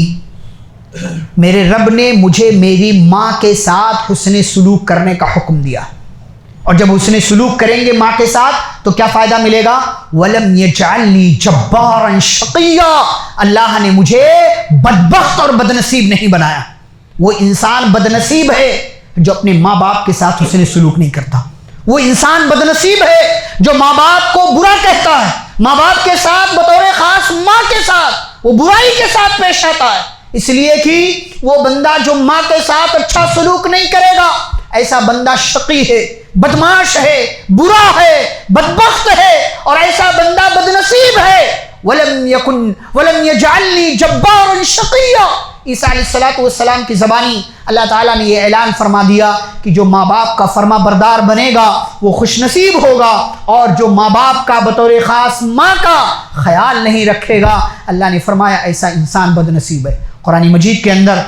Speaker 1: میرے رب نے مجھے میری ماں کے ساتھ حسن سلوک کرنے کا حکم دیا، اور جب حسن سلوک کریں گے ماں کے ساتھ تو کیا فائدہ ملے گا؟ وَلَمْ يَجْعَلْنِي جَبَّارًا شَقِيًّا، اللہ نے مجھے بدبخت اور بدنصیب نہیں بنایا۔ وہ انسان بدنصیب ہے جو اپنے ماں باپ کے ساتھ حسن سلوک نہیں کرتا، وہ انسان بدنصیب ہے جو ماں باپ کو برا کہتا ہے، ماں باپ کے ساتھ بطور خاص ماں کے ساتھ وہ برائی کے ساتھ پیش آتا ہے، اس لیے کہ وہ بندہ جو ماں کے ساتھ اچھا سلوک نہیں کرے گا ایسا بندہ شقی ہے، بدماش ہے، برا ہے، بدبخت ہے، اور ایسا بندہ بدنصیب ہے۔ وَلَمْ يَجْعَلْنِي جَبَّارًا شَقِيًّا، عیسیٰ علیہ السلام کی زبانی اللہ تعالیٰ نے یہ اعلان فرما دیا کہ جو ماں باپ کا فرما بردار بنے گا وہ خوش نصیب ہوگا، اور جو ماں باپ کا بطور خاص ماں کا خیال نہیں رکھے گا اللہ نے فرمایا ایسا انسان بدنصیب ہے۔ قرآن مجید کے اندر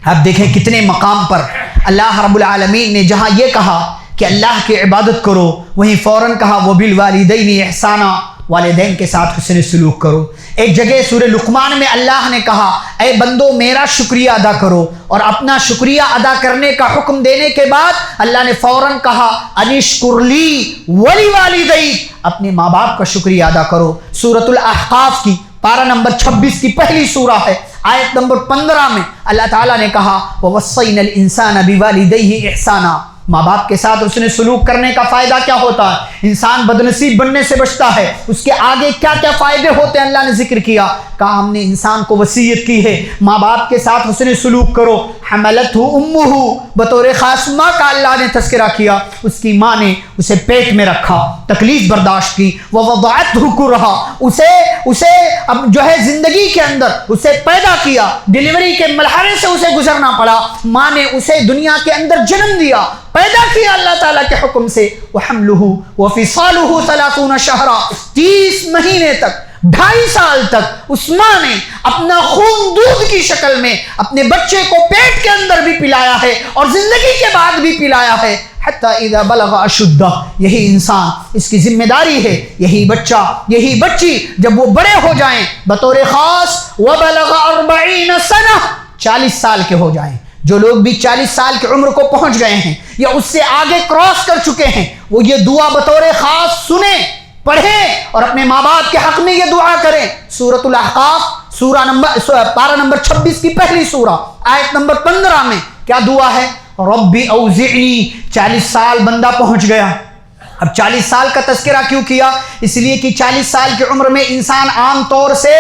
Speaker 1: آپ دیکھیں کتنے مقام پر اللہ رب العالمین نے جہاں یہ کہا کہ اللہ کی عبادت کرو وہیں فوراً کہا وَبِالْوَالِدَيْنِ إِحْسَانًا، والدین کے ساتھ حسن سلوک کرو۔ ایک جگہ سورہ لقمان میں اللہ نے کہا اے بندو میرا شکریہ ادا کرو، اور اپنا شکریہ ادا کرنے کا حکم دینے کے بعد اللہ نے فوراً کہا انشکر لی وَلِوَالِدَيْکَ، اپنے ماں باپ کا شکریہ ادا کرو۔ سورۃ الاحقاف کی پارہ نمبر 26 کی پہلی سورہ ہے، آیت نمبر 15 میں اللہ تعالیٰ نے کہا وَوَصَّيْنَا الْإِنسَانَ بِوَالِدَيْهِ إِحْسَانًا، ماں باپ کے ساتھ اس نے سلوک کرنے کا فائدہ کیا ہوتا ہے؟ انسان بدنصیب بننے سے بچتا ہے۔ اس کے آگے کیا کیا فائدے ہوتے ہیں اللہ نے ذکر کیا، کہا ہم نے انسان کو وصیت کی ہے ماں باپ کے ساتھ حسن سلوک کرو۔ حملتہ امہ، بطور خاص ماں کا اللہ نے تذکرہ کیا، اس کی ماں نے اسے پیٹ میں رکھا، تکلیف برداشت کی، ووضعتہ کرہا، اسے اب جو ہے زندگی کے اندر اسے پیدا کیا، ڈیلیوری کے مرحلے سے اسے گزرنا پڑا، ماں نے اسے دنیا کے اندر جنم دیا، پیدا کیا اللہ تعالیٰ کے حکم سے۔ وَحَمْلُهُ وَفِصَالُهُ 30 شہرا، 30 مہینے تک، 2.5 سال تک اس ماں نے اپنا خون دودھ کی شکل میں اپنے بچے کو پیٹ کے اندر بھی پلایا ہے اور زندگی کے بعد بھی پلایا ہے۔ حتی اذا بلغ اشدہ، یہی انسان، اس کی ذمہ داری ہے، یہی بچہ یہی بچی جب وہ بڑے ہو جائیں بطور خاص وبلغ 40 سنہ، 40 سال کے ہو جائیں، جو لوگ بھی 40 سال کی عمر کو پہنچ گئے ہیں یا اس سے آگے کراس کر چکے ہیں، وہ یہ دعا بطور خاص سنیں، پڑھیں اور اپنے ماں باپ کے حق میں یہ دعا کریں۔ سورۃ الاحقاف پارہ نمبر 26 کی پہلی سورہ آیت نمبر 15 میں کیا دعا ہے؟ ربی اوزعنی۔ 40 سال بندہ پہنچ گیا۔ اب 40 سال کا تذکرہ کیوں کیا؟ اس لیے کہ 40 سال کی عمر میں انسان عام طور سے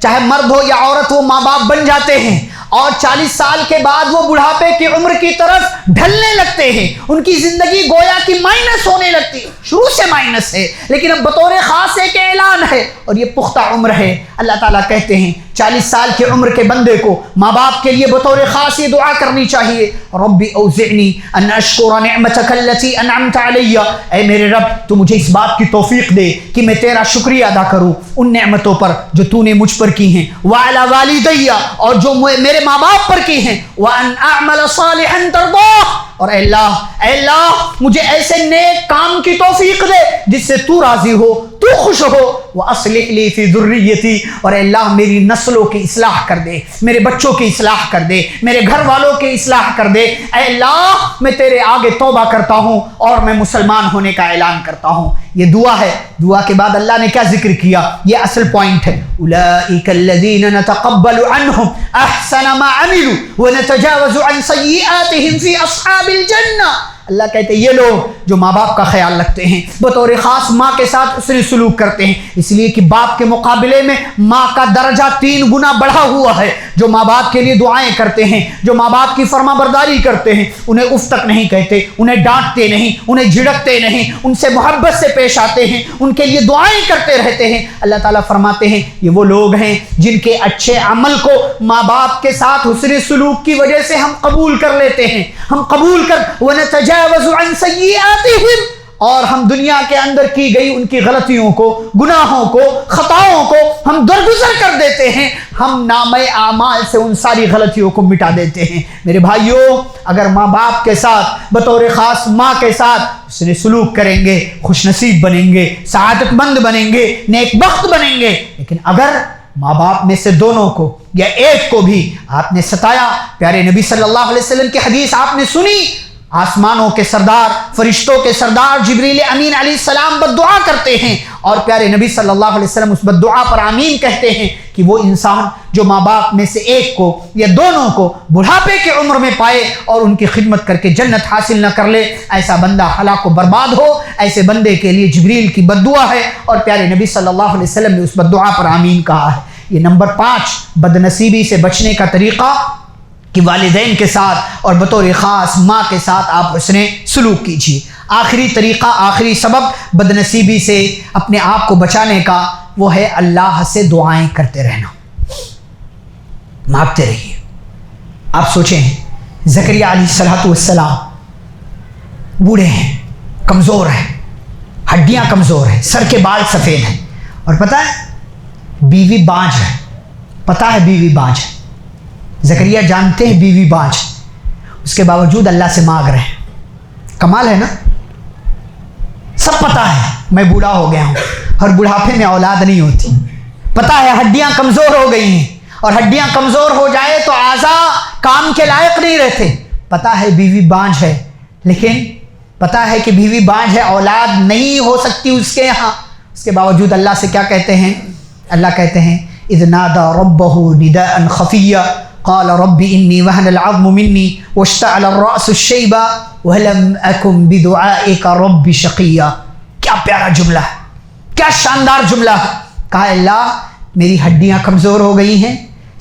Speaker 1: چاہے مرد ہو یا عورت وہ ماں باپ بن جاتے ہیں، اور 40 سال کے بعد وہ بڑھاپے کی عمر کی طرف ڈھلنے لگتے ہیں، ان کی زندگی گویا کی مائنس ہونے لگتی ہے، شروع سے مائنس ہے لیکن اب بطور خاص ایک اعلان ہے اور یہ پختہ عمر ہے۔ اللہ تعالیٰ کہتے ہیں 40 سال کی عمر کے بندے کو ماں باپ کے لیے بطور خاص یہ دعا کرنی چاہیے، ربی اوزعنی ان اشکر نعمتک التی انعمت علی، اے میرے رب تو مجھے اس بات کی توفیق دے کہ میں تیرا شکریہ ادا کروں ان نعمتوں پر جو تو نے مجھ پر کی ہیں، وعلی والدی، اور جو میرے ماں باپ پر کی ہیں، وان اعمل صالحا ترضاه، اور اے اللہ مجھے ایسے نیک کام کی توفیق دے جس سے تو راضی ہو، تو خوش ہو، واصلح لی فی ذریتی، اور اے اللہ میری نسلوں کی اصلاح کر دے، میرے بچوں کی اصلاح کر دے، میرے گھر والوں کی اصلاح کر دے۔ اے اللہ میں تیرے آگے توبہ کرتا ہوں اور میں مسلمان ہونے کا اعلان کرتا ہوں۔ یہ دعا ہے۔ دعا کے بعد اللہ نے کیا ذکر کیا؟ یہ اصل پوائنٹ ہے، اولئک الذین نتقبل عنہم احسن ما عملوا ونتجاوز عن سیئاتہم فی اصحاب الجنہ۔ اللہ کہتے ہیں یہ لوگ جو ماں باپ کا خیال رکھتے ہیں، بطور خاص ماں کے ساتھ حسن سلوک کرتے ہیں، اس لیے کہ باپ کے مقابلے میں ماں کا درجہ 3 گنا بڑھا ہوا ہے۔ جو ماں باپ کے لیے دعائیں کرتے ہیں، جو ماں باپ کی فرما برداری کرتے ہیں، انہیں اف تک نہیں کہتے، انہیں ڈانٹتے نہیں، انہیں جھڑکتے نہیں، ان سے محبت سے پیش آتے ہیں، ان کے لیے دعائیں کرتے رہتے ہیں۔ اللہ تعالیٰ فرماتے ہیں یہ وہ لوگ ہیں جن کے اچھے عمل کو ماں باپ کے ساتھ حسن سلوک کی وجہ سے ہم قبول کر لیتے ہیں، ہم قبول کر وَنَتَجَاوَزُ عَنْ سَيِّئَاتِهِمْ، اور ہم دنیا کے اندر کی گئی ان کی غلطیوں کو، گناہوں کو، خطاؤں کو ہم درگزر کر دیتے ہیں، ہم نامہ اعمال سے ان ساری غلطیوں کو مٹا دیتے ہیں۔ میرے بھائیوں، اگر ماں باپ کے ساتھ بطور خاص ماں کے ساتھ اس نے سلوک کریں گے، خوش نصیب بنیں گے، سعادت مند بنیں گے، نیک بخت بنیں گے، لیکن اگر ماں باپ میں سے دونوں کو یا ایک کو بھی آپ نے ستایا، پیارے نبی صلی اللہ علیہ وسلم کی حدیث آپ نے سنی، آسمانوں کے سردار، فرشتوں کے سردار جبریل امین علیہ السلام بد دعا کرتے ہیں، اور پیارے نبی صلی اللہ علیہ وسلم اس بد دعا پر آمین کہتے ہیں کہ وہ انسان جو ماں باپ میں سے ایک کو یا دونوں کو بڑھاپے کی عمر میں پائے اور ان کی خدمت کر کے جنت حاصل نہ کر لے، ایسا بندہ ہلاک و برباد ہو، ایسے بندے کے لیے جبریل کی بد دعا ہے، اور پیارے نبی صلی اللہ علیہ وسلم نے اس بد دعا پر آمین کہا ہے۔ یہ نمبر 5 بدنصیبی سے بچنے کا طریقہ کہ والدین کے ساتھ اور بطور خاص ماں کے ساتھ آپ حسن سلوک کیجیے۔ آخری طریقہ، آخری سبب بدنصیبی سے اپنے آپ کو بچانے کا، وہ ہے اللہ سے دعائیں کرتے رہنا، مانگتے رہیے۔ آپ سوچیں زکریا علیہ السلام بوڑھے ہیں، کمزور ہیں، ہڈیاں کمزور ہیں، سر کے بال سفید ہیں، اور پتہ ہے بیوی بانجھ ہے، پتہ ہے بیوی بانجھ ہے، زکریا جانتے ہیں بیوی بانجھ، اس کے باوجود اللہ سے مانگ رہے ہیں۔ کمال ہے نا؟ سب پتہ ہے میں بوڑھا ہو گیا ہوں اور بڑھاپے میں اولاد نہیں ہوتی، پتہ ہے ہڈیاں کمزور ہو گئی ہیں، اور ہڈیاں کمزور ہو جائے تو اعضاء کام کے لائق نہیں رہتے، پتہ ہے بیوی بانجھ ہے، لیکن پتہ ہے کہ بیوی بانجھ ہے، اولاد نہیں ہو سکتی اس کے یہاں، اس کے باوجود اللہ سے کیا کہتے ہیں؟ اللہ کہتے ہیں اذ نادى ربه نداء خفيا قال رب اني وهن العظم مني واشتعل الراس شيبا ولم اكن بدعائك رب شقيا۔ کیا پیارا جملہ ہے، کیا شاندار جملہ ہے۔ کہا اللہ میری ہڈیاں کمزور ہو گئی ہیں،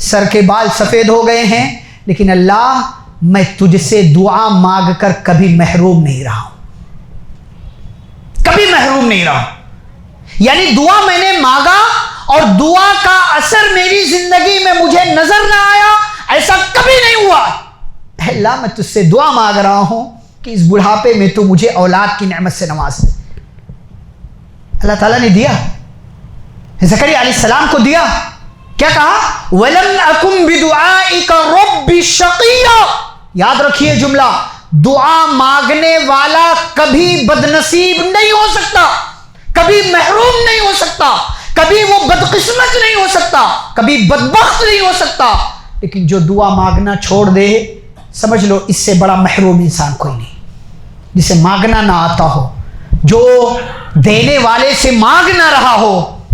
Speaker 1: سر کے بال سفید ہو گئے ہیں، لیکن اللہ میں تجھ سے دعا مانگ کر کبھی محروم نہیں رہا ہوں، کبھی محروم نہیں رہا ہوں۔ یعنی دعا میں نے مانگا اور دعا کا اثر میری زندگی میں مجھے نظر نہ آیا، ایسا کبھی نہیں ہوا۔ اے اللہ میں تجھ سے دعا مانگ رہا ہوں کہ اس بڑھاپے میں تو مجھے اولاد کی نعمت سے نواز دے۔ اللہ تعالیٰ نے دیا، زکریا علیہ السلام کو دیا، کیا کہا؟ وَلَمْ أَكُمْ بِدُعَائِكَ رَبِّ شَقِيًّا۔ یاد رکھیے جملہ، دعا مانگنے والا کبھی بدنصیب نہیں ہو سکتا، کبھی محروم نہیں ہو سکتا، کبھی وہ بدقسمت نہیں ہو سکتا، کبھی بدبخت نہیں ہو سکتا، لیکن جو دعا مانگنا چھوڑ دے سمجھ لو اس سے بڑا محروم انسان کوئی نہیں، جسے مانگنا نہ آتا ہو، جو دینے والے سے مانگ نہ رہا ہو،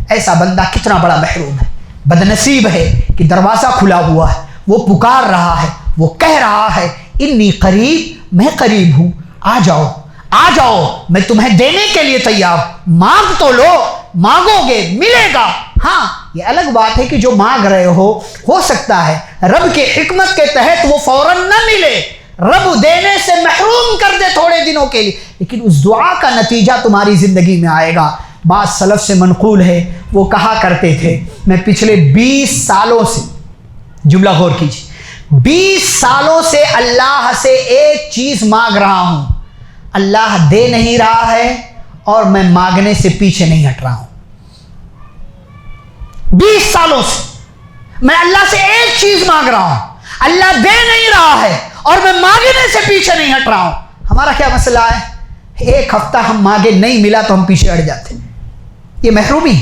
Speaker 1: ایسا بندہ کتنا بڑا محروم ہے، بدنصیب ہے کہ دروازہ کھلا ہوا ہے، وہ پکار رہا ہے، وہ کہہ رہا ہے انی قریب، میں قریب ہوں، آ جاؤ آ جاؤ، میں تمہیں دینے کے لیے تیار، مانگ تو لو، مانگو گے ملے گا۔ ہاں یہ الگ بات ہے کہ جو مانگ رہے ہو سکتا ہے رب کے حکمت کے تحت وہ فوراً نہ ملے، رب دینے سے محروم کر دے تھوڑے دنوں کے لیے، لیکن اس دعا کا نتیجہ تمہاری زندگی میں آئے گا۔ بعض سلف سے منقول ہے، وہ کہا کرتے تھے میں پچھلے 20 سالوں سے، جملہ غور کیجیے، 20 سالوں سے اللہ سے ایک چیز مانگ رہا ہوں، اللہ دے نہیں رہا ہے اور میں مانگنے سے پیچھے نہیں ہٹ رہا ہوں۔ 20 سالوں سے میں اللہ سے ایک چیز مانگ رہا ہوں، اللہ دے نہیں رہا ہے اور میں مانگنے سے پیچھے نہیں ہٹ رہا ہوں۔ ہمارا کیا مسئلہ ہے؟ ایک ہفتہ ہم مانگے نہیں ملا تو ہم پیچھے ہٹ جاتے ہیں۔ یہ محرومی،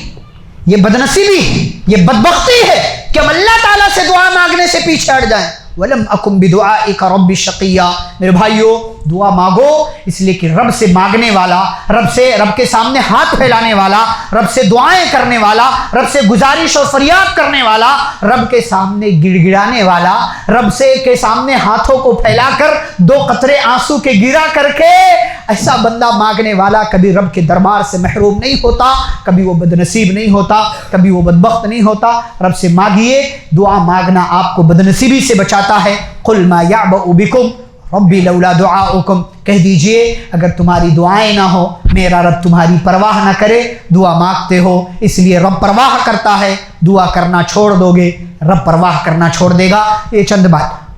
Speaker 1: یہ بدنصیبی، یہ بدبختی ہے کہ ہم اللہ تعالیٰ سے دعا مانگنے سے پیچھے ہٹ جائیں۔ وَلَمْ أَكُمْ بِدُعَائِكَ رَبِّ شَقِيًّا، میرے بھائیو دعا مانگو اس لیے کہ رب سے مانگنے والا، رب کے سامنے ہاتھ پھیلانے والا، رب سے دعائیں کرنے والا، رب سے گزارش اور فریاد کرنے والا، رب کے سامنے گڑ گڑانے والا، رب کے سامنے ہاتھوں کو پھیلا کر 2 قطرے آنسو کے گرا کر کے، ایسا بندہ مانگنے والا کبھی رب کے دربار سے محروم نہیں ہوتا، کبھی وہ بدنصیب نہیں ہوتا، کبھی وہ بدبخت نہیں ہوتا۔ رب سے مانگیے، دعا مانگنا آپ کو بدنصیبی سے بچاتا ہے۔ قُلْ مَا يَعْبَأُ بِكُمْ ربی لولا دعاؤکم، کہہ دیجئے اگر تمہاری دعائیں نہ ہو میرا رب تمہاری پرواہ نہ کرے۔ دعا مانگتے ہو اس لیے رب پرواہ کرتا ہے، دعا کرنا چھوڑ دو گے رب پرواہ کرنا چھوڑ دے گا۔ یہ چند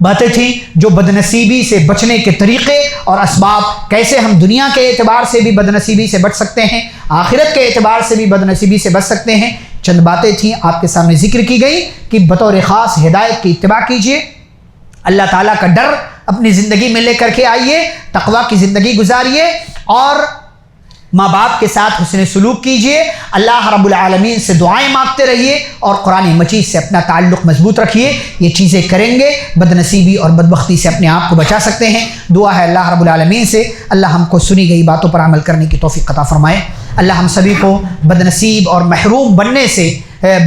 Speaker 1: باتیں تھیں جو بدنصیبی سے بچنے کے طریقے اور اسباب، کیسے ہم دنیا کے اعتبار سے بھی بدنصیبی سے بچ سکتے ہیں، آخرت کے اعتبار سے بھی بدنصیبی سے بچ سکتے ہیں، چند باتیں تھیں آپ کے سامنے ذکر کی گئی کہ بطور خاص ہدایت کی اتباع کیجئے، اللہ تعالیٰ کا ڈر اپنی زندگی میں لے کر کے آئیے، تقویٰ کی زندگی گزاریے، اور ماں باپ کے ساتھ حسن سلوک کیجئے، اللہ رب العالمین سے دعائیں مانگتے رہیے اور قرآن مجید سے اپنا تعلق مضبوط رکھیے۔ یہ چیزیں کریں گے بدنصیبی اور بدبختی سے اپنے آپ کو بچا سکتے ہیں۔ دعا ہے اللہ رب العالمین سے اللہ ہم کو سنی گئی باتوں پر عمل کرنے کی توفیق عطا فرمائے۔ اللہ ہم سبھی کو بدنصیب اور محروم بننے سے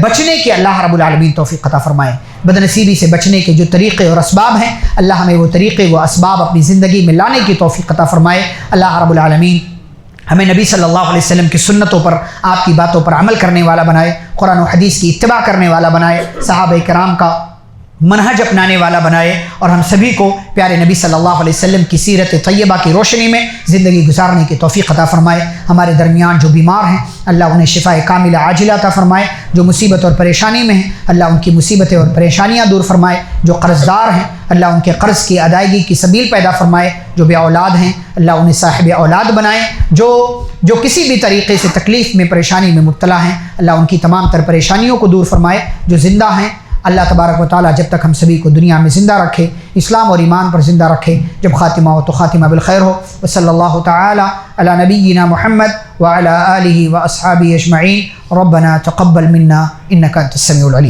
Speaker 1: بچنے کی اللہ رب العالمین توفیق عطا فرمائے۔ بدنصیبی سے بچنے کے جو طریقے اور اسباب ہیں اللہ ہمیں وہ طریقے وہ اسباب اپنی زندگی میں لانے کی توفیق عطا فرمائے۔ اللہ رب العالمین ہمیں نبی صلی اللہ علیہ وسلم کی سنتوں پر، آپ کی باتوں پر عمل کرنے والا بنائے، قرآن و حدیث کی اتباع کرنے والا بنائے، صحابہ کرام کا منہج اپنانے والا بنائے، اور ہم سبھی کو پیارے نبی صلی اللہ علیہ وسلم کی سیرت طیبہ کی روشنی میں زندگی گزارنے کی توفیق عطا فرمائے۔ ہمارے درمیان جو بیمار ہیں اللہ انہیں شفاء کاملہ عاجلہ عطا فرمائے، جو مصیبت اور پریشانی میں ہیں اللہ ان کی مصیبتیں اور پریشانیاں دور فرمائے، جو قرض دار ہیں اللہ ان کے قرض کی ادائیگی کی سبیل پیدا فرمائے، جو بے اولاد ہیں اللہ انہیں صاحب اولاد بنائے، جو کسی بھی طریقے سے تکلیف میں پریشانی میں مبتلا ہیں اللہ ان کی تمام تر پریشانیوں کو دور فرمائے، جو زندہ ہیں اللہ تبارک و تعالیٰ جب تک ہم سبھی کو دنیا میں زندہ رکھے، اسلام اور ایمان پر زندہ رکھے، جب خاتمہ ہو تو خاتمہ بالخیر ہو۔ وصلی اللہ تعالی علی نبینا محمد وعلی آلہ واصحابہ اجمعین۔ ربنا تقبل منا انک انت السمیع العلیم۔